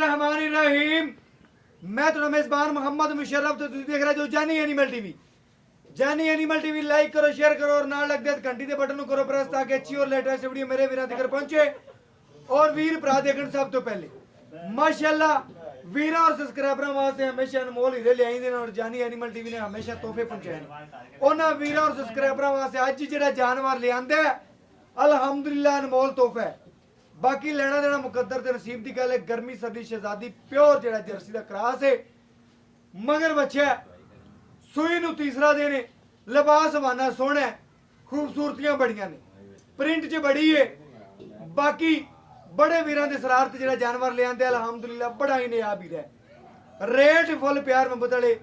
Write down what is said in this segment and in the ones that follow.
बिस्मिल्लाहिर्रहमानिर्रहीम। मैं तो मेजबान मोहम्मद मुशर्रफ तो तुम देख रहे जो जानी एनिमल टीवी। जानी एनिमल टीवी लाइक करो, शेयर करो और नाल लग दे घंटी के बटन करो प्रेस ताकि अच्छी और लेटेस्ट वीडियो मेरे वीरां तक पहुंचे। और वीर भरा देखने सब तो पहले माशाल्लाह वीरा और सब्सक्राइबर वास्ते हमेशा अनमोल हीरे ले आइंदे और जानी एनिमल टीवी ने हमेशा तोहफे पहुंचाए। उन्हां वीरा और सब्सक्राइबर वास्ते अज जेड़ा जानवर ले आंदा है अल्हम्दुलिल्लाह अनमोल तोहफा है। बाकी लेना देना मुकद्दर ते नसीब दी गल है। गर्मी सर्दी शहजादी प्योर जेड़ा जर्सी दा क्रास है मगर बच्चा सूई नूं तीसरा दिन लिबास हवाना सोहना है, खूबसूरतियां बड़ियां ने, प्रिंट च बड़ी है। बाकी बड़े वीरां दे सरारत जेड़ा जानवर ले आंदे अल्हम्दुलिल्लाह बड़ा ही नियाब ही है। रेट फुल प्यार मोहब्बत वाले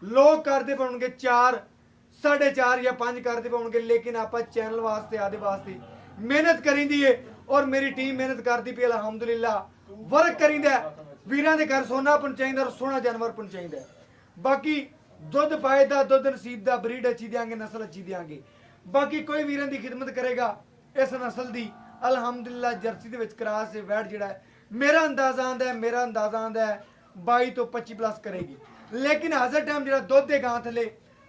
लोग करदे पाउणगे 4 4.5 या 5 करदे पाउणगे, लेकिन आपां चैनल वास्ते आदे वास्ते मेहनत करींदी है और मेरी टीम मेहनत करती पई अल्हम्दुलिल्लाह वर्क करींदा वीरां दे घर सोना पहुंचाइंदा और सोना जानवर पहुंचाइंदा। बाकी दुध पाएदा दुध नसीब दा ब्रीड अच्छी देंगे, नस्ल अच्छी देंगे। बाकी कोई वीरां दी खिदमत करेगा इस नस्ल दी अल्हम्दुलिल्लाह जर्सी दे विच क्रास से वैट जेड़ा है मेरा अंदाजा आंदा है 22 तो 25 प्लस करेगी। लेकिन हाजर टाइम जेड़ा दुध दे गां थले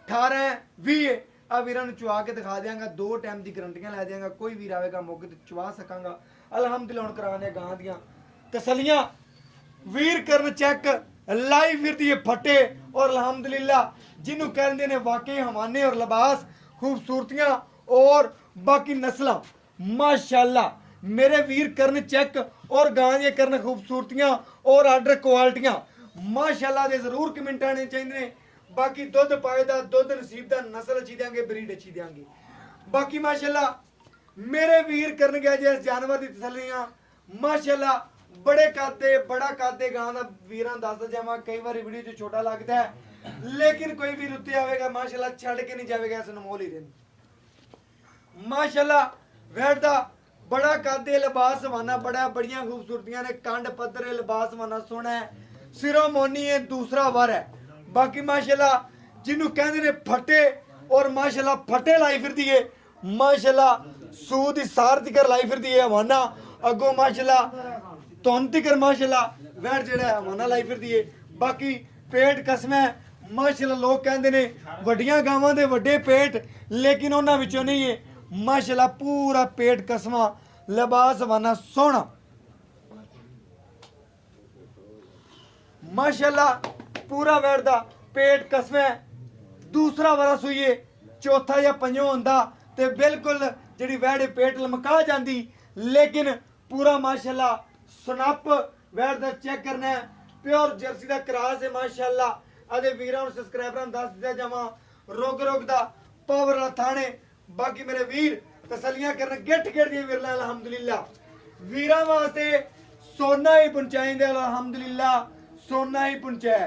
18 20 है। आ वीरां नूं चुआ के दिखा देंगा, 2 टाइम दी गारंटियां लै देंगा। कोई वीर आवेगा मौके ते चुआ सकांगा अल्हम्दुलिल्लाह। हुण कराने गां दियां तसलियां वीर करन चेक लाइव फिर दी फटे और अल्हम्दुलिल्लाह जिन्हों कहते ने वाकई हवाने और लिबास खूबसूरतियां और बाकी नस्लां माशाल्लाह मेरे वीर करन चेक और गां दियां करन खूबसूरतियां और आर्डर क्वालिटियां माशाल्लाह दे जरूर कमेंट आने चाहिए। बाकी दुध पाएदा दुध नसीब दा नस्ल अच्छी देंगे, ब्रीड अच्छी देंगे। बाकी माशाल्लाह मेरे वीर करन गया जिस जानवर दी तसलियां माशाल्लाह बड़े कादे बड़ा कादे गां दा वीरां दस जावां। कई बार वीडियो च छोटा लगता है लेकिन कोई वीर उत्ते आवेगा माशाल्लाह छड़ के नहीं जाएगा, इस अनमोल ही रहन माशाल्लाह। वैट दा बड़ा कादे लिबास हवाना बड़ा बड़ियां खूबसूरतियां ने, कंड पद्धरे लिबास हवाना सोहना है, सिरों मोनी है, दूसरा वर है। बाकी माशाल्लाह जिन्हों कहते ने फटे और माशाल्लाह फटे लाई फिर दिए माशाल्लाह सूद सार तिकर लाई फिर दिए हवाना अगों माशाल्लाह तुन तिकर माशाल्लाह वैट जेड़ा हवाना लाई फिर दिए। बाकी पेट कसम है माशाल्लाह। लोग कहते ने वड्डियां गावां दे वड्डे पेट लेकिन उन्हां विचों नहीं है माशाल्लाह। पूरा पेट कसमा लिबास हवाना सोहना माशाल्लाह। पूरा वैट दा पेट कसम है, दूसरा वारा सुइए चौथा या पंजों होंदा ते बिल्कुल जिहड़ी वैट पेट लमका जांदी। लेकिन पूरा माशाल्लाह सनप वैट दा चेक करना है, प्योर जर्सी दा क्रास है माशाल्लाह। आदे वीरां और सब्सक्राइबरां दस दिया जावां रोग दा पावर वाला थाने। बाकी मेरे वीर तसलियां करन गिट दी वीरला अल्हम्दुलिल्लाह वीरां वास्ते सोना ही पहुंचाइंदे अल्हम्दुलिल्लाह सोना ही पहुंचाया।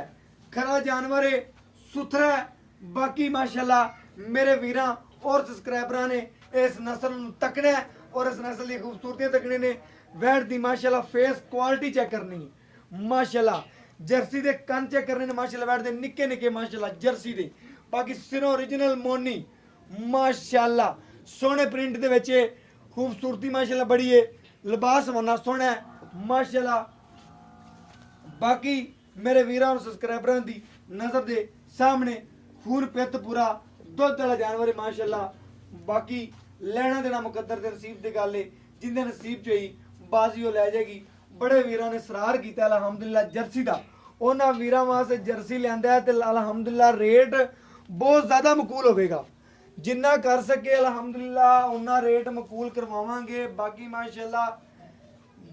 खरा जानवर है सुथरा है। बाकी माशाल्लाह मेरे वीरां और सब्सक्राइबरां ने इस नस्ल नूं तकना है और इस नस्ल दी खूबसूरतियां तकने ने। वैट दी माशाल्लाह फेस क्वालिटी चेक करनी माशाल्लाह। जर्सी दे कंन चेक करने ने माशाल्लाह। वैट दे निक्के निक्के माशाल्लाह जर्सी दे। बाकी सिरों ओरिजिनल मोनी माशाल्लाह सोहने प्रिंट दे विच खूबसूरती माशाल्लाह बड़ी है, लिबास होना सोहना है माशाल्लाह। बाकी मेरे वीरां और सब्सक्राइबरां दी नजर दे सामने खून पित पूरा दुध वाला जानवर है माशाल्लाह। बाकी लेना देना मुकद्दर दे नसीब दी गल है, जिंदे नसीब च होई बाजी हो लै जाएगी। बड़े वीरां ने सरार कीता अल्हम्दुलिल्लाह जर्सी दा। उन्हां वीरां वास्ते जर्सी लैंदा है ते अल्हम्दुलिल्लाह रेट बहुत ज़्यादा मकूल होवेगा। जिन्ना कर सके अल्हम्दुलिल्लाह उन्ना रेट मकूल करवावांगे। बाकी माशाल्लाह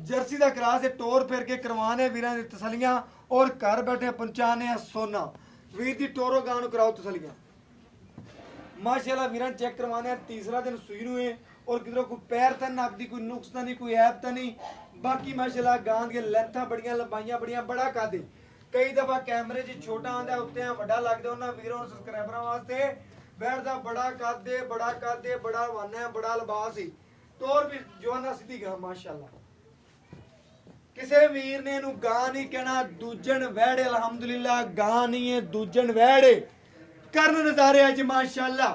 जर्सी दा क्रास है टोर फिर के करवाने वीरां दी तसलियां और घर बैठे पहुंचाने सोना। वीर दी टोरो गां नूं कराओ तसलियां माशाल्लाह। वीरां चेक करवाने तीसरा दिन सुई नूं है और किधरों कोई पैर तो नपदी कोई नुक्स तो नहीं कोई ऐप तो नहीं। बाकी माशाल्लाह गां दी लेंथा बड़ियां लंबाइयां बड़ियां बड़ा कादे। कई दफा कैमरे च छोटा आंदा उत्ते वड्डा लगदा। उन्हां वीरों और सब्सक्राइबरां वास्ते वैट दा बड़ा कादे बड़ा हवाना है बड़ा लिबास ही तौर भी जवाना सीधी गां माशाल्लाह। किसे वीर ने इनू गां नहीं कहना दूजन वैड़े अल्हम्दुलिल्लाह गां नहीं है दूजन वैड़े करन नजारे अज माशाल्लाह।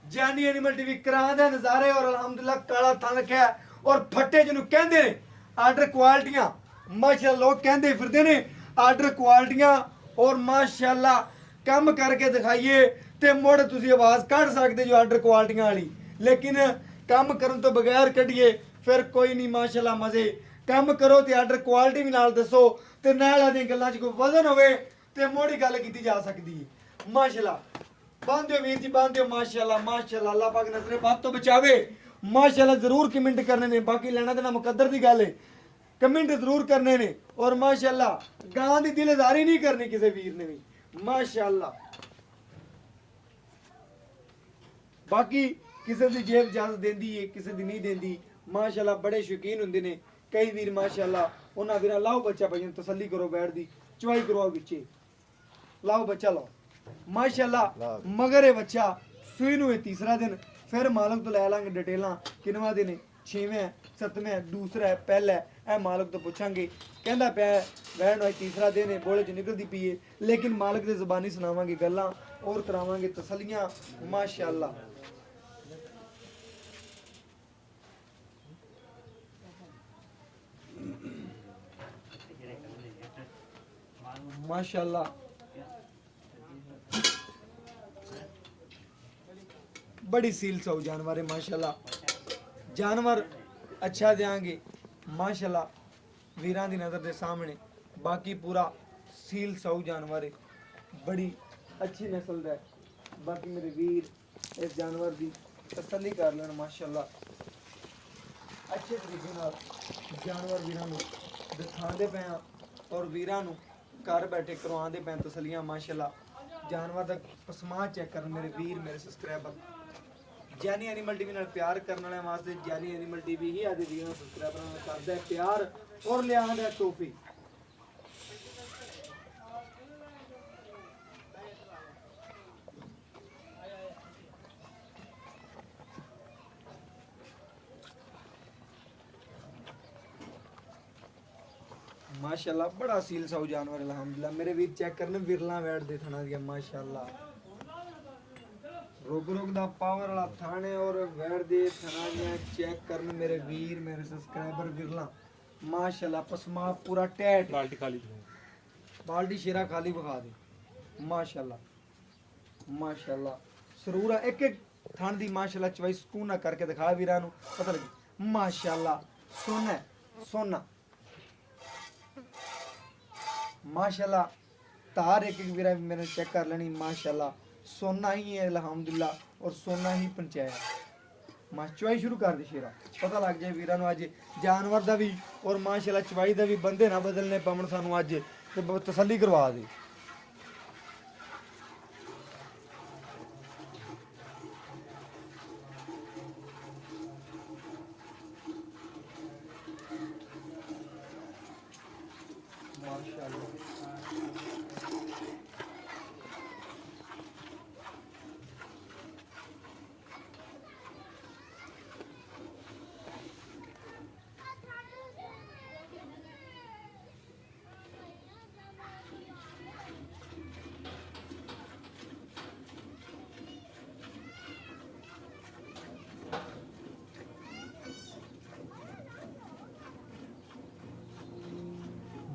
जानी एनिमल टीवी करा दे नजारे और अल्हम्दुलिल्लाह काला थन रखा और फट्टे जिन्हों कहते हैं आर्डर क्वालिटियां माशाल्लाह लोग कहते फिरते ने आर्डर क्वालिटियां और माशाल्लाह कम करके दिखाइए ते मुड़ तुसी आवाज कढ़ सकते जो आर्डर क्वालिटियां वाली लेकिन कम करन तो बगैर कढ़िए फिर कोई नहीं माशाल्लाह मजे कम करो ते आर्डर क्वालिटी भी नाल दसो ते नाल आदी गल्लां च कोई वजन होवे ते मोड़ी गल की जा सकती है माशाल्लाह बांधियो वीर जी बांधियो माशाल्लाह माशाल्लाह अल्लाह पाक नजरे बात तो बचावे माशाल्लाह जरूर कमेंट करने ने बाकी लेना देना मुकद्दर दी गल है कमेंट जरूर करने ने और माशाल्लाह गां दी दिलदारी नहीं करनी किसी वीर ने भी माशाल्लाह बाकी किसी दी जेब इजाजत देंदी है किसी दी नहीं देंदी माशाल्लाह बड़े शौकीन हुंदे ने कई वीर माशाल्लाह उन्हां वीरां लाओ बच्चा भाई तसल्ली करो बैठ दी चवाई करो बिचे लाओ बच्चा लाओ माशाल्लाह मगर ये बच्चा सूई नूं तीसरा दिन फिर मालक तो लै लांगे डिटेलां किनवा दिन 6वें 7वें दूसरा है पहला है मालक तो पूछांगे कहंदा पिया वैन होई तीसरा दिन है बोले च निकलदी पई है लेकिन मालक दी ज़बानी सुनावांगे गल्लां और करावांगे तसल्लियां माशाल्लाह माशाल्लाह बड़ी सील सौ जानवर है माशाल्लाह जानवर अच्छा देंगे माशाल्लाह वीरां दी नज़र के सामने बाकी पूरा सील सौ जानवर है बड़ी अच्छी नस्ल का है बाकी मेरे वीर इस जानवर की तसल्ली कर लेन माशाल्लाह अच्छे तरीके नाल जानवर वीरां नूं दिखांदे पे और वीरां नूं घर बैठे करवाते पे तसलियां माशाल्लाह जानवर का पसमा चेक कर मेरे वीर मेरे सब्सक्राइबर जानी एनिमल टीवी नाल प्यार करने वाले वास्ते जानी एनिमल टीवी ही आदि वीरों सब्सक्राइबर नाल करदा है प्यार और ले आंदा है तोहफे माशाल्लाह बड़ा सील साउ जानवर अल्हम्दुलिल्लाह मेरे वीर चेक करने विरला वैट दे थना दिया माशाल्लाह रुक दा पावर वाला थाने और वैट दे थना दिया चेक करने मेरे वीर मेरे सब्सक्राइबर विरला माशाल्लाह पसमा पूरा टैट बाल्टी शेरा खाली बखा दे माशाल्लाह माशाल्लाह सरूरा एक एक थान दी माशाल्लाह चवाई सुकून ना करके दिखा वीरां नु पता लगे माशाल्लाह सोना सोना माशाल्लाह तार एक एक वीरा मैंने चेक कर लेनी माशाल्लाह सोना ही है अल्हम्दुलिल्लाह और सोना ही पंचायत मां चवाई शुरू कर दी शेरा पता लग जाए वीरा नु अज जानवर दा भी और माशाल्लाह चवाई दा भी बंदे ना बदलने पवन सानू अज ते तसल्ली करवा दे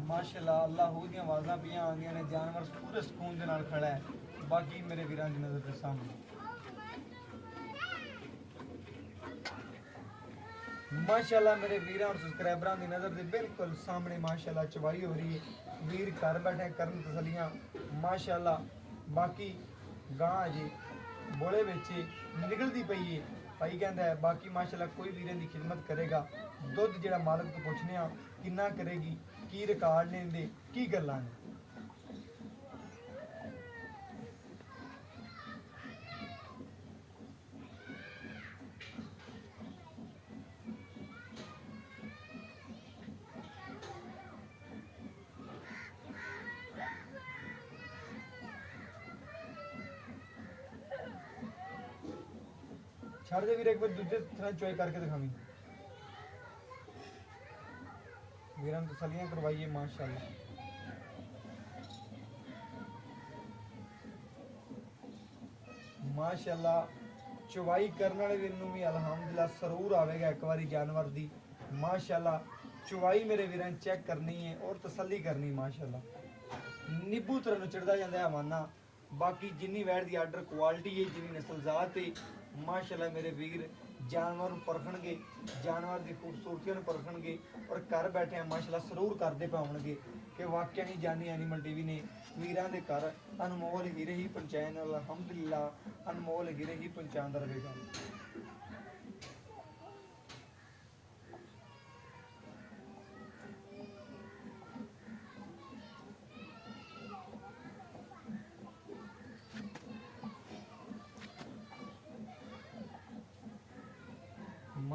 माशाल्लाह अल्लाह हो दी आवाज़ां पियां आंदियां ने जानवर पूरे सुकून दे नाल खड़ा है बाकी मेरे वीरां दी नज़र दे सामने माशाल्लाह मेरे वीरां और सब्सक्राइबरां दी नज़र दे बिल्कुल सामने माशाल्लाह चवाई हो रही है वीर घर बैठे करन तसलियां माशाल्लाह बाकी गां जी बोले बेचे निकलती पई है भाई कहता है बाकी माशाल्लाह कोई वीरें की खिदमत करेगा दुध जेड़ा मालक तो पुछने किन्ना करेगी की रिकॉर्ड ने इंदे की गल्लां ने छड़ दे वीर एक बार दूजे तरह चॉय करके दिखावी वीरां तसलियां करवाइए माशाल्लाह माशाल्लाह चवाई करने वाले वीर नूं भी अल्हम्दुलिल्लाह सरूर आवेगा एक बारी जानवर दी माशाल्लाह ਚੁਵਾਈ ਮੇਰੇ ਵੀਰਾਂ ਚੈੱਕ ਕਰਨੀ ਹੈ ਔਰ ਤਸੱਲੀ ਕਰਨੀ ਮਾਸ਼ਾਅੱਲਾ ਨਿੱਬੂ ਤਰ੍ਹਾਂ ਨੂੰ ਚੜਦਾ ਜਾਂਦਾ ਹੈ ਹਵਾਨਾ ਬਾਕੀ ਜਿੰਨੀ ਵੈੜ ਦੀ ਆਰਡਰ ਕੁਆਲਿਟੀ ਹੈ ਜਿੰਨੀ ਨਸਲ ਜ਼ਾਤ ਹੈ ਮਾਸ਼ਾਅੱਲਾ ਮੇਰੇ ਵੀਰ ਜਾਨਵਰ ਨੂੰ ਪਰਖਣਗੇ ਜਾਨਵਰ ਦੀ ਖੂਬਸੂਰਤੀ ਨੂੰ ਪਰਖਣਗੇ ਔਰ ਘਰ ਬੈਠੇ ਮਾਸ਼ਾਅੱਲਾ ਸਰੂਰ ਕਰਦੇ ਪਾਉਣਗੇ ਕਿ ਵਾਕਿਆ ਹੀ ਜਾਨੀ ਐਨੀਮਲ ਟੀਵੀ ਨੇ ਵੀਰਾਂ ਦੇ ਘਰ ਅਨਮੋਲ ਹੀਰੇ ਹੀ ਪਹੁੰਚਾਏ ਨੇ ਅਲਹਮਦੁਲਿਲਾ ਅਨਮੋਲ ਹੀਰੇ ਹੀ ਪਹੁੰਚਾਉਂਦਾ ਰਹੇਗਾ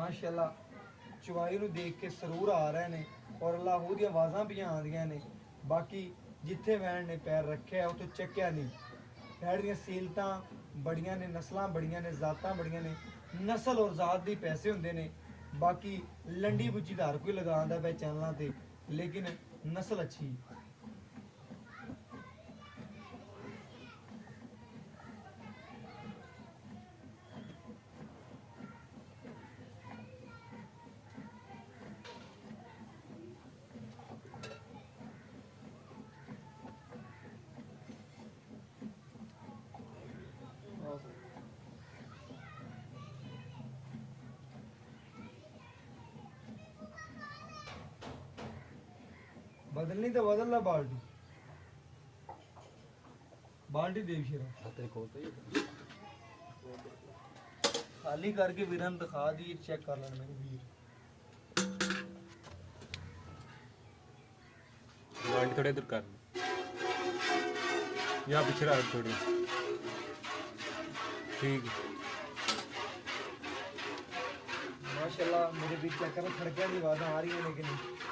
माशाल्लाह चुवाई ਨੂੰ ਦੇਖ ਕੇ ਸਰੂਰ ਆ ਰਹੇ ਨੇ ਔਰ ਅੱਲਾਹੂ ਦੀਆਂ ਆਵਾਜ਼ਾਂ ਵੀ ਆਉਂਦੀਆਂ ਨੇ ਬਾਕੀ ਜਿੱਥੇ ਵੈਣ ਨੇ ਪੈਰ ਰੱਖਿਆ ਉੱਥੇ ਚੱਕਿਆ ਨਹੀਂ ਵੈੜ ਦੀਆਂ ਸੀਲਤਾਂ ਬੜੀਆਂ ਨੇ ਨਸਲਾਂ ਬੜੀਆਂ ਨੇ ਜ਼ਾਤਾਂ ਬੜੀਆਂ ਨੇ ਨਸਲ ਔਰ ਜ਼ਾਤ ਦੇ ਪੈਸੇ ਹੁੰਦੇ ਨੇ ਬਾਕੀ ਲੰਡੀ ਬੁੱਚੀ ਧਾਰ ਕੋਈ ਲਗਾਉਂਦਾ ਪਿਆ ਚੈਨਲਾਂ ਤੇ ਲੇਕਿਨ ਨਸਲ ਅੱਛੀ बदलनी तो बदल ला बाल्टी बाल्टी देव शेरा खाली करके वीरन दिखा दी चेक कर लेना मेरे वीर बाल्टी थोड़े इधर कर यहाँ पीछे रख थोड़ी ठीक माशाल्लाह मेरे बीच चेक करो खड़कियां की आवाज़ें आ रही हैं लेकिन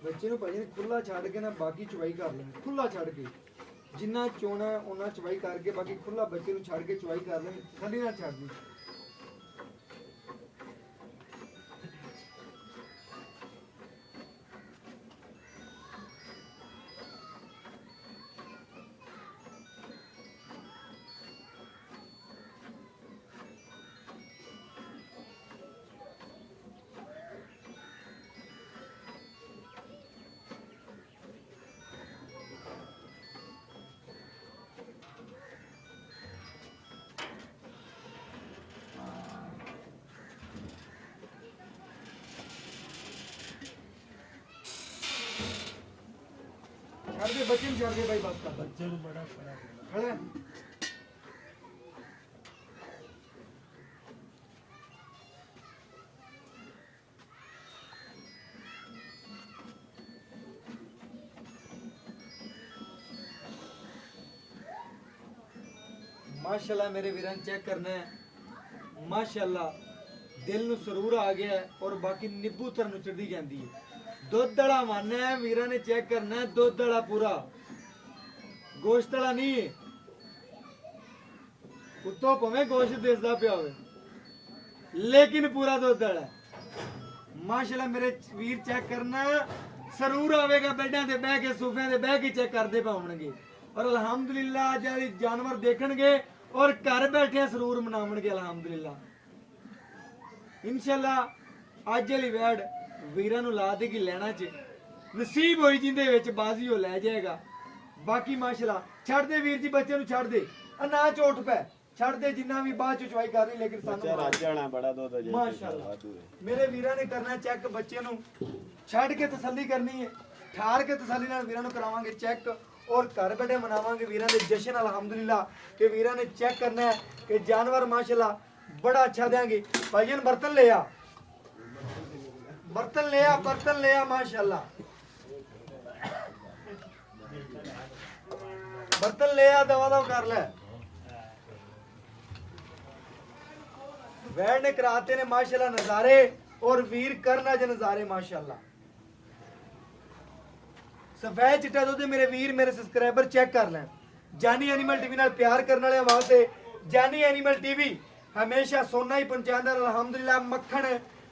ਬੱਚੇ ਨੂੰ ਭਾਜੀ ਖੁੱਲਾ ਛੱਡ ਕੇ ਨਾ ਬਾਕੀ ਚੁਵਾਈ ਕਰ ਲੈਣੀ ਖੁੱਲਾ ਛੱਡ ਕੇ ਜਿੰਨਾ ਚੋਣਾ ਉਹਨਾਂ ਚੁਵਾਈ ਕਰਕੇ ਬਾਕੀ ਖੁੱਲਾ ਬੱਚੇ ਨੂੰ ਛੱਡ ਕੇ ਚੁਵਾਈ ਕਰ ਲੈਣੀ ਥੱਲੇ ਨਾਲ ਛੱਡ ਦੀ ਛੱਡ ਦੇ ਬੱਚੇ ਨੂੰ ਛੱਡ ਦੇ ਬਾਈ ਬਸ ਕਰ ਬੱਚੇ ਨੂੰ ਬੜਾ ਖੜਾ माशाल्लाह मेरे वीरन चेक करना है माशाल्लाह दिल ਨੂੰ ਸਰੂਰ ਆ ਗਿਆ ਔਰ ਬਾਕੀ ਨਿੱਬੂ ਤਰ ਨੂੰ ਚੜਦੀ ਜਾਂਦੀ ਹੈ ਦੁੱਧ ਵਾਲਾ ਮਾਨਣਾ ਹੈ ਵੀਰਾਂ ਨੇ ਚੈੱਕ ਕਰਨਾ ਹੈ ਦੁੱਧ ਵਾਲਾ ਪੂਰਾ ਗੋਸ਼ਤ ਵਾਲਾ ਨਹੀਂ ਉੱਤੋਂ ਭਾਵੇਂ ਗੋਸ਼ਤ ਦਿਸਦਾ ਪਿਆ ਹੋਵੇ ਲੇਕਿਨ ਪੂਰਾ ਦੁੱਧ ਵਾਲਾ ਮਾਸ਼ਾਅੱਲਾ ਮੇਰੇ ਵੀਰ ਚੈੱਕ ਕਰਨਾ ਸਰੂਰ ਆਵੇਗਾ ਬੈੱਡਾਂ ਤੇ ਬਹਿ ਕੇ ਸੋਫਿਆਂ ਤੇ ਬਹਿ ਕੇ ਚੈੱਕ ਕਰਦੇ ਪਾਉਣਗੇ ਔਰ ਅਲਹਮਦੁਲਿਲਾ ਜਿਹੜੇ ਜਾਨਵਰ ਦੇਖਣਗੇ ਔਰ ਘਰ ਬੈਠੇ ਸਰੂਰ ਮਨਾਉਣਗੇ ਅਲਹਮਦੁਲਿਲਾ ਇਨਸ਼ਾਅੱਲਾ ਅੱਜ ਵਾਲੀ ਵੈੜ ਵੀਰਾਂ ਨੂੰ ਲਾ ਦੇਗੀ ਲੈਣਾ ਚ ਨਸੀਬ ਹੋਈ ਜਿੰਦੇ ਵਿੱਚ ਬਾਜ਼ੀ ਉਹ ਲੈ ਜਾਏਗਾ ਬਾਕੀ ਮਾਸ਼ਾਅੱਲਾ ਛੱਡ ਦੇ ਵੀਰ ਜੀ ਬੱਚੇ ਨੂੰ ਛੱਡ ਦੇ ਆ ਨਾ ਝੋਟ ਪੈ ਛੱਡ ਦੇ ਜਿੰਨਾ ਵੀ ਬਾਅਦ ਚ ਚੁਆਈ ਕਰ ਰਹੀ ਲੇਕਿਨ ਸਾਨੂੰ ਰਾਜ ਜਾਣਾ ਬੜਾ ਦੁੱਧ ਜੇ ਮਾਸ਼ਾਅੱਲਾ ਮੇਰੇ ਵੀਰਾਂ ਨੇ ਕਰਨਾ ਚੈੱਕ ਬੱਚੇ ਨੂੰ ਛੱਡ ਕੇ ਤਸੱਲੀ ਕਰਨੀ ਹੈ ਠਾਰ ਕੇ ਤਸੱਲੀ ਨਾਲ ਵੀਰਾਂ ਨੂੰ ਕਰਾਵਾਂਗੇ ਚੈੱਕ ਔਰ ਘਰ ਬੈਠੇ ਮਨਾਵਾਂਗੇ ਵੀਰਾਂ ਦੇ ਜਸ਼ਨ ਅਲਹਮਦੁਲਿਲਾ ਕਿ ਵੀਰਾਂ ਨੇ ਚੈੱਕ ਕਰਨਾ ਹੈ ਕਿ ਜਾਨਵਰ ਮਾਸ਼ਾਅੱਲਾ ਬੜਾ ਅੱਛਾ ਦੇंगे ਭਾਈਜਾਨ ਬਰਤਨ ले आ बर्तन ले आ माशाल्लाह बर्तन ले आ दवा दवा कर ले वैड ने कराते ने माशाल्लाह नजारे और वीर करना जो नजारे माशाल्लाह सफेद चिट्टा दुध मेरे वीर मेरे सब्सक्राइबर चेक कर लें जानी एनिमल टीवी नाल प्यार करने वाले वास्ते जानी एनिमल टीवी हमेशा सोना ही पहुंचाता अल्हम्दुलिल्लाह मक्खन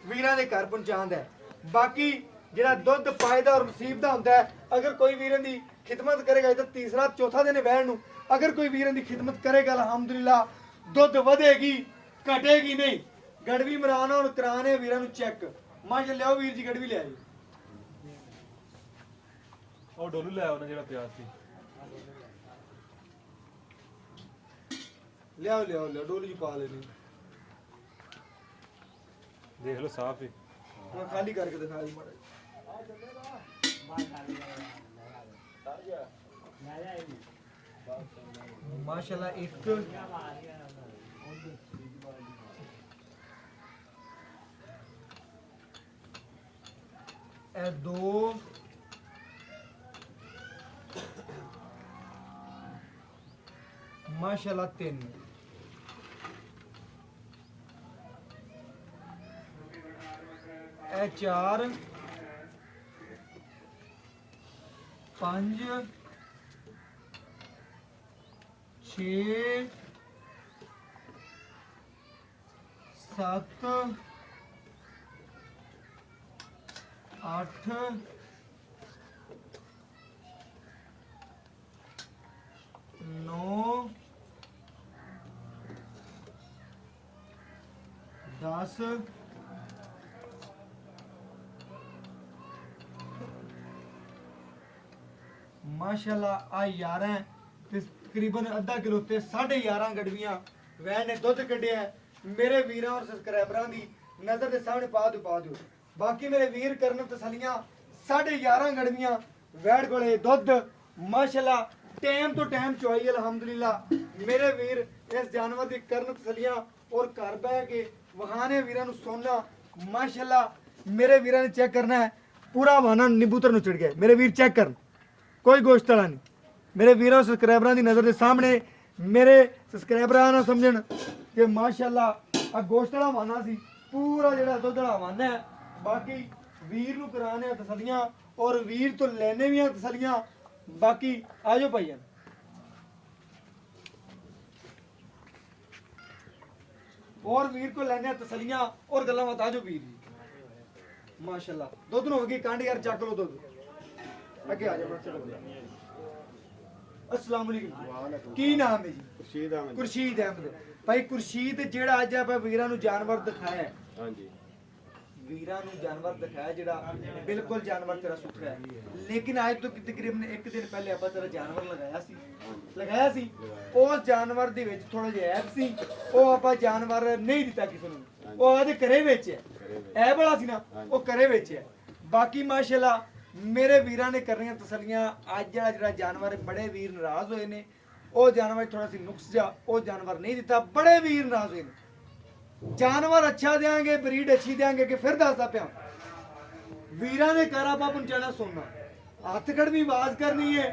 वीरां दे घर पहुंचाता है बाकी ਜਿਹੜਾ ਦੁੱਧ ਪਾਇਦਾ ਔਰ ਨਸੀਬ ਦਾ ਹੁੰਦਾ ਹੈ ਅਗਰ ਕੋਈ ਵੀਰਾਂ ਦੀ ਖਿਦਮਤ ਕਰੇਗਾ ਤਾਂ ਤੀਸਰਾ ਚੌਥਾ ਦਿਨ ਵਹਿਣ ਨੂੰ ਅਗਰ ਕੋਈ ਵੀਰਾਂ ਦੀ ਖਿਦਮਤ ਕਰੇਗਾ ਅਲਹਮਦੁਲਿਲਾ ਦੁੱਧ ਵਧੇਗੀ ਘਟੇਗੀ ਨਹੀਂ ਗੜਵੀ ਮਰਾਣਾ ਔਰ ਕਰਾਣੇ ਵੀਰਾਂ ਨੂੰ ਚੈੱਕ ਮਾਸ਼ਾ ਲਿਆਓ ਵੀਰ ਜੀ ਗੜਵੀ ਲਿਆਓ ਉਹ ਡੋਲੂ ਲੈ ਆਉਣਾ ਜਿਹੜਾ ਪਿਆ ਸੀ ਲਿਆਓ ਡੋਲੀ ਚ ਪਾ ਲੈਣੀ ਦੇਖ ਲਓ ਸਾਫ ਹੀ ਹੁਣ ਖਾਲੀ ਕਰਕੇ ਦਿਖਾ ਦੀ ਮਾੜਾ ਮਾਸ਼ਾਅੱਲਾ ਇੱਕ ਇਹ ਦੋ ਮਾਸ਼ਾਅੱਲਾ ਤਿੰਨ ਇਹ ਚਾਰ ਪੰਜ 6 7 8 9 10 माशाल्लाह आ 11 ਤੇ ਤਕਰੀਬਨ ਅੱਧਾ ਕਿਲੋ ਤੇ 11.5 ਗੜਵੀਆਂ ਵੈਨ ਨੇ ਦੁੱਧ ਕੱਢਿਆ ਮੇਰੇ ਵੀਰਾਂ ਔਰ ਸਬਸਕ੍ਰਾਈਬਰਾਂ ਦੀ ਨਜ਼ਰ ਦੇ ਸਾਹਮਣੇ ਪਾ ਦਿਓ ਬਾਕੀ ਮੇਰੇ ਵੀਰ ਕਰਨ ਤਸਲੀਆਂ 11.5 ਗੜਵੀਆਂ ਵੈੜ ਕੋਲੇ ਦੁੱਧ ਮਾਸ਼ਾਅੱਲਾ ਟਾਈਮ ਤੋਂ ਟਾਈਮ ਚੁਆਈ ਅਲਹਮਦੁਲਿਲਾ ਮੇਰੇ ਵੀਰ ਇਸ ਜਾਨਵਰ ਦੀ ਕਰਨ ਤਸਲੀਆਂ ਔਰ ਘਰ ਬਹਿ ਕੇ ਵਹਾਨੇ ਵੀਰਾਂ ਨੂੰ ਸੋਨਾ ਮਾਸ਼ਾਅੱਲਾ ਮੇਰੇ ਵੀਰਾਂ ਨੇ ਚੈੱਕ ਕਰਨਾ ਹੈ ਪੂਰਾ ਵਾਨਾ ਨਿਬੂਤਰ ਨੂੰ ਚੜ ਗਿਆ ਮੇਰੇ ਵੀਰ ਚੈੱਕ ਕਰਨ कोई गोश्त वाला नहीं मेरे वीरों सब्सक्राइबरां दी नज़र के सामने मेरे सब्सक्राइबरां ना समझन कि माशाअल्लाह आ गोश्त वाला वाना सी पूरा जेड़ा दुध वाला वाना है बाकी वीर नू कराने तसलियां और वीर तो लेने भी तसलियां बाकी आजो भाईया और वीर को लेने तसलियां और गल्लां बात आजो वीर जी माशाअल्लाह दुध नु होगी कांड यार चक लो दुध आगे आ जाओ अस्सलाम वालेकुम की नाम है जी खुर्शीद अहमद भाई खुर्शीद जेड़ा अज आप वीरां नु जानवर दिखाया है हां जी वीरां नु जानवर दिखाया जेड़ा बिल्कुल जानवर तेरा सुथरा है लेकिन आज तो तकरीबन एक दिन पहले आप तेरा जानवर लगाया सी उस जानवर दे विच थोड़ा जिहा ऐप सी ओ आपा जानवर नहीं दिता किसी नु ओ आदे घरे विच है ऐप वाला सी ना ओ घरे विच है बाकी माशाल्लाह मेरे वीरां ने करनियां तसलियां अज जड़ा जानवर बड़े वीर नाराज होए ने ओ जानवर थोड़ा सी नुक्स जा ओ जानवर नहीं दिता बड़े वीर नाराज होए ने जानवर अच्छा देंगे ब्रीड अच्छी देंगे कि फिर दसदा पिया वीरां ने कर आपा पहुंचाना सुनना हथ कड़वी आवाज करनी है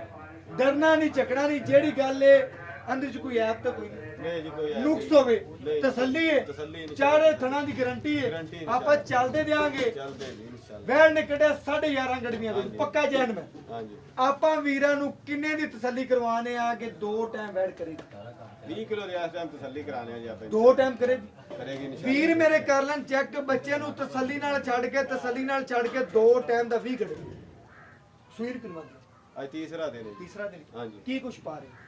डरना नहीं झकना नहीं जेड़ी गल है अंदर च कोई ऐप तो कोई नहीं नुक्स होवे तसल्ली है चारे थना दी गारंटी है आपा चलदे देंगे वैन ने कढ़िया 11.5 गड़वियां पक्का जैन में आपा वीरां नू किन्ने दी तसल्ली करवाने आ कि 2 टाइम वैड करेगी 20 किलो रियाज टाइम तसल्ली कराने आ जी आप 2 टाइम करेगी वीर मेरे कर लें चेक बच्चे नू तसल्ली नाल छड़ के 2 टाइम दा 20 करेगी सुईर करवा आज तीसरा दिन दिन हां जी की कुछ पा रहे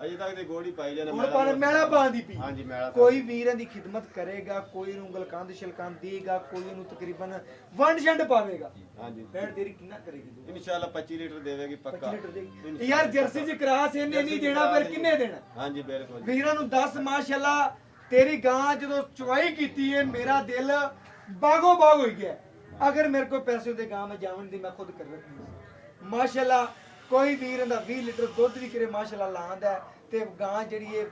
अजे तक ते गोड़ी पाई जाने मेला पांदी पी हां जी मेला कोई वीरां दी खिदमत करेगा कोई उंगल कांद शिलकान देगा कोई नु तकरीबन वंड शंड पावेगा हां जी बैठ तेरी कितना करेगी इंशाल्लाह 25 लीटर देवेगी पक्का 25 लीटर देगी यार जर्सी च क्रास इन्ने नहीं देना फिर किन्ने देना हां जी बिल्कुल वीरां नु 10 माशाल्लाह तेरी गां जदों चवाई कीती है मेरा दिल बागो बाग हो गया अगर मेरे को पैसे दे गां में जावन दी मैं खुद कर रखी माशाल्लाह ਕੋਈ ਵੀਰ ਇਹਦਾ 20 ਲੀਟਰ ਦੁੱਧ ਵੀ ਕਰੇ ਮਾਸ਼ਾਅੱਲਾ ਲਾਉਂਦਾ ਤੇ ਗਾਂ ਜਿਹੜੀ ਇਹ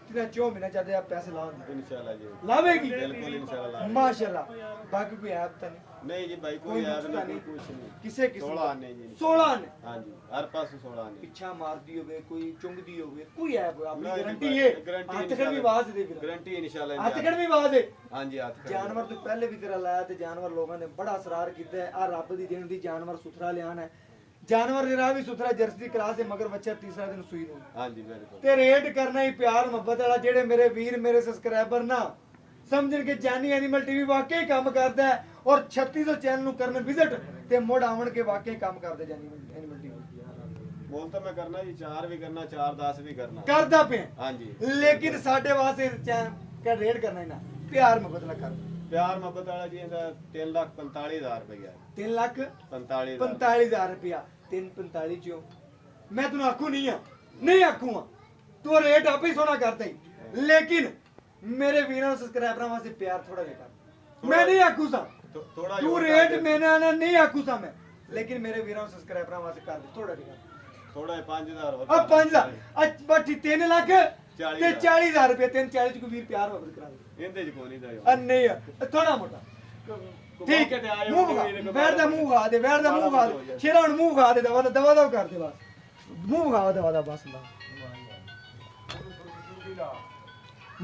ਜਿਹੜਾ 4 ਮਹੀਨੇ ਚਾਹਦੇ ਆ ਪੈਸੇ ਲਾਉਂਦੀ ਇਨਸ਼ਾਅੱਲਾ ਜੀ ਲਾਵੇਗੀ ਬਿਲਕੁਲ ਇਨਸ਼ਾਅੱਲਾ ਮਾਸ਼ਾਅੱਲਾ ਬਾਕੀ ਕੋਈ ਐਪ ਤਾਂ ਨਹੀਂ ਨਹੀਂ ਜੀ ਭਾਈ ਕੋਈ ਐਪ ਨਹੀਂ ਕੋਈ ਕੁਛ ਨਹੀਂ ਕਿਸੇ ਕਿਸਮ 16 ਆਨੇ ਜੀ 16 ਨੇ ਹਾਂਜੀ ਹਰ ਪਾਸੇ 16 ਆਨੇ ਪਿੱਛਾ ਮਾਰਦੀ ਹੋਵੇ ਕੋਈ ਚੁੰਗਦੀ ਹੋਵੇ ਕੋਈ ਐਪ ਆਪਣੀ ਨਾ ਜੀ, ਗਾਰੰਟੀ ਹੈ ਗਾਰੰਟੀ ਹੱਥ ਖੜ ਵੀ ਆਵਾਜ਼ ਦੇ ਵੀਰ ਗਾਰੰਟੀ ਇਨਸ਼ਾਅੱਲਾ ਹੱਥ ਖੜ ਵੀ ਆਵਾਜ਼ ਹੈ ਹਾਂਜੀ ਹੱਥ ਖੜ ਜਾਨਵਰ ਤੋਂ ਪਹਿਲੇ ਵੀ ਤੇਰਾ ਲਾਇਆ ਤੇ ਜਾਨਵਰ ਲੋਕਾਂ ਨੇ ਬੜਾ ਅਸਰਾਰ ਕੀਤਾ ਹੈ ਆ ਰੱਬ ਦੀ ਦੇਣ ਦੀ ਜਾਨਵਰ ਸੁਥਰਾ ਲਿਆਣਾ ਹੈ ਜਾਨਵਰ ਦੇ ਰਾਹ ਵੀ ਸੁਥਰਾ ਜਰਸੀ ਦੀ ਕਲਾਸ ਹੈ ਮਗਰ ਬੱਚਾ ਤੀਸਰਾ ਦਿਨ ਸੂਈ ਨੂੰ ਹਾਂਜੀ ਬਿਲਕੁਲ ਤੇ ਰੇਟ ਕਰਨਾ ਹੀ ਪਿਆਰ ਮੁਹੱਬਤ ਵਾਲਾ ਜਿਹੜੇ ਮੇਰੇ ਵੀਰ ਮੇਰੇ ਸਬਸਕ੍ਰਾਈਬਰ ਨਾ ਸਮਝਣ ਕਿ ਜਾਨੀ ਐਨੀਮਲ ਟੀਵੀ ਵਾਕਈ ਕੰਮ ਕਰਦਾ ਹੈ ਔਰ 3600 ਚੈਨਲ ਨੂੰ ਕਰਨ ਵਿਜ਼ਿਟ ਤੇ ਮੁੜ ਆਵਣ ਕੇ ਵਾਕਈ ਕੰਮ ਕਰਦੇ ਜਾਨੀ ਐਨੀਮਲ ਟੀਵੀ ਬੋਲ ਤਾਂ ਮੈਂ ਕਰਨਾ ਜੀ 4 ਵੀ ਕਰਨਾ 4 10 ਵੀ ਕਰਨਾ ਕਰਦਾ ਪਿਆ ਹਾਂਜੀ ਲੇਕਿਨ ਸਾਡੇ ਵਾਸਤੇ ਕਾ ਰੇਟ ਕਰਨਾ ਹੀ ਨਾ ਪਿਆਰ ਮੁਹੱਬਤ ਨਾਲ ਕਰ ਪਿਆਰ ਮੁਹੱਬਤ ਵਾਲਾ ਜੀ ਇਹਦਾ 3,45,000 ਰੁਪਇਆ 3 ਲੱਖ 45,000 45,000 ਰੁਪਇਆ 345 ਚੋਂ ਮੈਂ ਤੈਨੂੰ ਆਖੂ ਨਹੀਂ ਆਖੂਗਾ ਤੂੰ ਰੇਟ ਆਪੇ ਹੀ ਸੋਹਣਾ ਕਰਦਾ ਹੀ ਲੇਕਿਨ ਮੇਰੇ ਵੀਰਾਂ ਸਬਸਕ੍ਰਾਈਬਰਾਂ ਵਾਸਤੇ ਪਿਆਰ ਥੋੜਾ ਜਿਹਾ ਕਰ ਮੈਂ ਨਹੀਂ ਆਖੂ ਸਾਂ ਥੋੜਾ ਤੂੰ ਰੇਟ ਮੈਨਾਂ ਨੇ ਨਹੀਂ ਆਖੂ ਸਾਂ ਮੈਂ ਲੇਕਿਨ ਮੇਰੇ ਵੀਰਾਂ ਸਬਸਕ੍ਰਾਈਬਰਾਂ ਵਾਸਤੇ ਕਰ ਦੇ ਥੋੜਾ ਜਿਹਾ ਥੋੜਾ 5,000 ਹੋਰ ਆ 5 ਲੱਖ ਅੱਜ ਬੱਟੀ 3 ਲੱਖ ਤੇ 40,000 40,000 ਰੁਪਏ 340 ਚ ਕੋਈ ਵੀਰ ਪਿਆਰ ਮੁਹੱਬਤ ਕਰਾ ਦੇ ਇਹਦੇ ਚ ਕੋਈ ਨਹੀਂ ਦਾ ਆ ਨਹੀਂ ਥੋੜਾ ਮੋਟਾ ਠੀਕ ਹੈ ਮੂੰਹ ਵਿਖਾ ਵੈਰ ਦਾ ਮੂੰਹ ਖਾ ਦੇ ਵੈਰ ਦਾ ਮੂੰਹ ਖਾ ਦੇ ਸ਼ੇਰਾ ਹੁਣ ਮੂੰਹ ਖਾ ਦੇ ਦਵਾ ਕਰ ਦੇ ਬਸ ਮੂੰਹ ਖਾ ਦਵਾ ਬਸ ਲਾ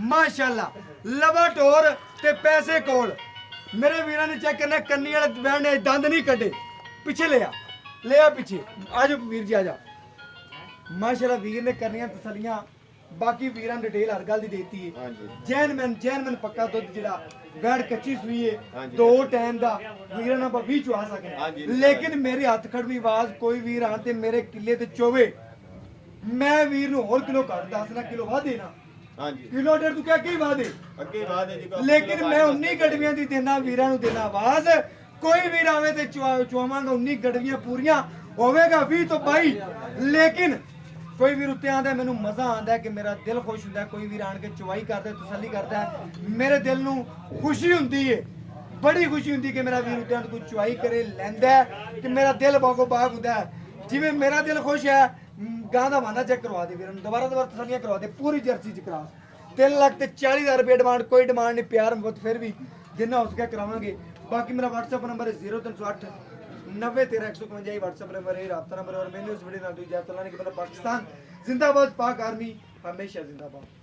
ਮਾਸ਼ਾਅੱਲਾ ਲਵਾ ਟੋਰ ਤੇ ਪੈਸੇ ਕੋਲ ਮੇਰੇ ਵੀਰਾਂ ਨੇ ਚੈੱਕ ਕਰਨਾ ਕੰਨੀ ਵਾਲੇ ਵੈਣ ਨੇ ਦੰਦ ਨਹੀਂ ਕੱਢੇ ਪਿੱਛੇ ਲਿਆ ਪਿੱਛੇ ਆਜੋ ਵੀਰ ਜੀ ਆ ਜਾ ਮਾਸ਼ਾਅੱਲਾ ਵੀਰ ਨੇ ਕਰਨੀਆਂ ਤਸੱਲੀਆਂ ਬਾਕੀ ਵੀਰਾਂ ਨੇ ਡਿਟੇਲ ਹਰ ਗੱਲ ਦੀ ਦੇਤੀ ਹੈ ਹਾਂਜੀ ਜੈਨਮਨ ਪੱਕਾ ਦੁੱਧ ਜਿਹੜਾ ਵੈੜ ਕੱਚੀ ਸੂਈ ਹੈ ਹਾਂਜੀ। 2 ਟਾਈਮ ਦਾ ਵੀਰਾਂ ਨਾਲ 20 ਚਵਾ ਸਕਦੇ ਹਾਂਜੀ। ਲੇਕਿਨ ਮੇਰੇ ਹੱਥ ਖੜਵੀਂ ਆਵਾਜ਼ ਕੋਈ ਵੀਰ ਆਣ ਤੇ ਮੇਰੇ ਕਿੱਲੇ ਤੇ ਚੋਵੇ ਮੈਂ ਵੀਰ ਨੂੰ ਹੋਰ ਕਿਲੋ ਘੱਟ 10 ਨਾ ਕਿਲੋ ਵੱਧ ਦੇਣਾ ਹਾਂਜੀ ਕਿਲੋ ਡੇਢ ਤੂੰ ਕਿਹਾ ਕੀ ਵਾਦੇ ਅੱਗੇ ਬਾਅਦ ਹੈ ਜੀ ਕੋਈ ਲੇਕਿਨ ਮੈਂ 19 ਗੜਵੀਆਂ ਦੀ ਦੇਣਾ ਵੀਰਾਂ ਨੂੰ ਦੇਣਾ ਆਵਾਜ਼ ਕੋਈ ਵੀਰ ਆਵੇ ਤੇ ਚੁਆਵਾਂਗਾ 19 ਗੜਵੀਆਂ ਪੂਰੀਆਂ ਹੋਵੇਗਾ 20 ਤੋਂ 22 ਲੇਕਿਨ ਕੋਈ ਵੀਰ ਉੱਤੇ ਆਂਦਾ ਮੈਨੂੰ ਮਜ਼ਾ ਆਂਦਾ ਕਿ ਮੇਰਾ ਦਿਲ ਖੁਸ਼ ਹੁੰਦਾ ਕੋਈ ਵੀਰ ਆਣ ਕੇ ਚੁਆਈ ਕਰਦਾ ਤਸੱਲੀ ਕਰਦਾ ਮੇਰੇ ਦਿਲ ਨੂੰ ਖੁਸ਼ੀ ਹੁੰਦੀ ਏ ਬੜੀ ਖੁਸ਼ੀ ਹੁੰਦੀ ਕਿ ਮੇਰਾ ਵੀਰ ਉੱਤੇ ਆਣ ਕੋਈ ਚੁਆਈ ਕਰੇ ਲੈਂਦਾ ਕਿ ਮੇਰਾ ਦਿਲ ਬਾਗੋ ਬਾਗ ਹੁੰਦਾ ਜਿਵੇਂ ਮੇਰਾ ਦਿਲ ਖੁਸ਼ ਹੈ ਗਾਂ ਦਾ ਵਾਨਾ ਚੈੱਕ ਕਰਵਾ ਦੇ ਵੀਰਾਂ ਨੂੰ ਦੁਬਾਰਾ ਤਸੱਲੀਆਂ ਕਰਵਾ ਦੇ ਪੂਰੀ ਜਰਸੀ ਚ ਕਰਾ 3 ਲੱਖ ਤੇ 40,000 ਰੁਪਏ ਡਿਮਾਂਡ ਕੋਈ ਡਿਮਾਂਡ ਨਹੀਂ ਪਿਆਰ ਮੁਹੱਬਤ ਫਿਰ ਵੀ ਜਿੰਨਾ ਹੋ ਸਕਿਆ ਕਰਾਵਾਂਗੇ ਬਾਕੀ ਮੇਰਾ WhatsApp ਨੰਬਰ ਹੈ 0308 9013 WhatsApp नंबर है राब्ता नंबर और मैंने उस वीडियो ना दी जाता कि पाकिस्तान जिंदाबाद पाक आर्मी हमेशा जिंदाबाद।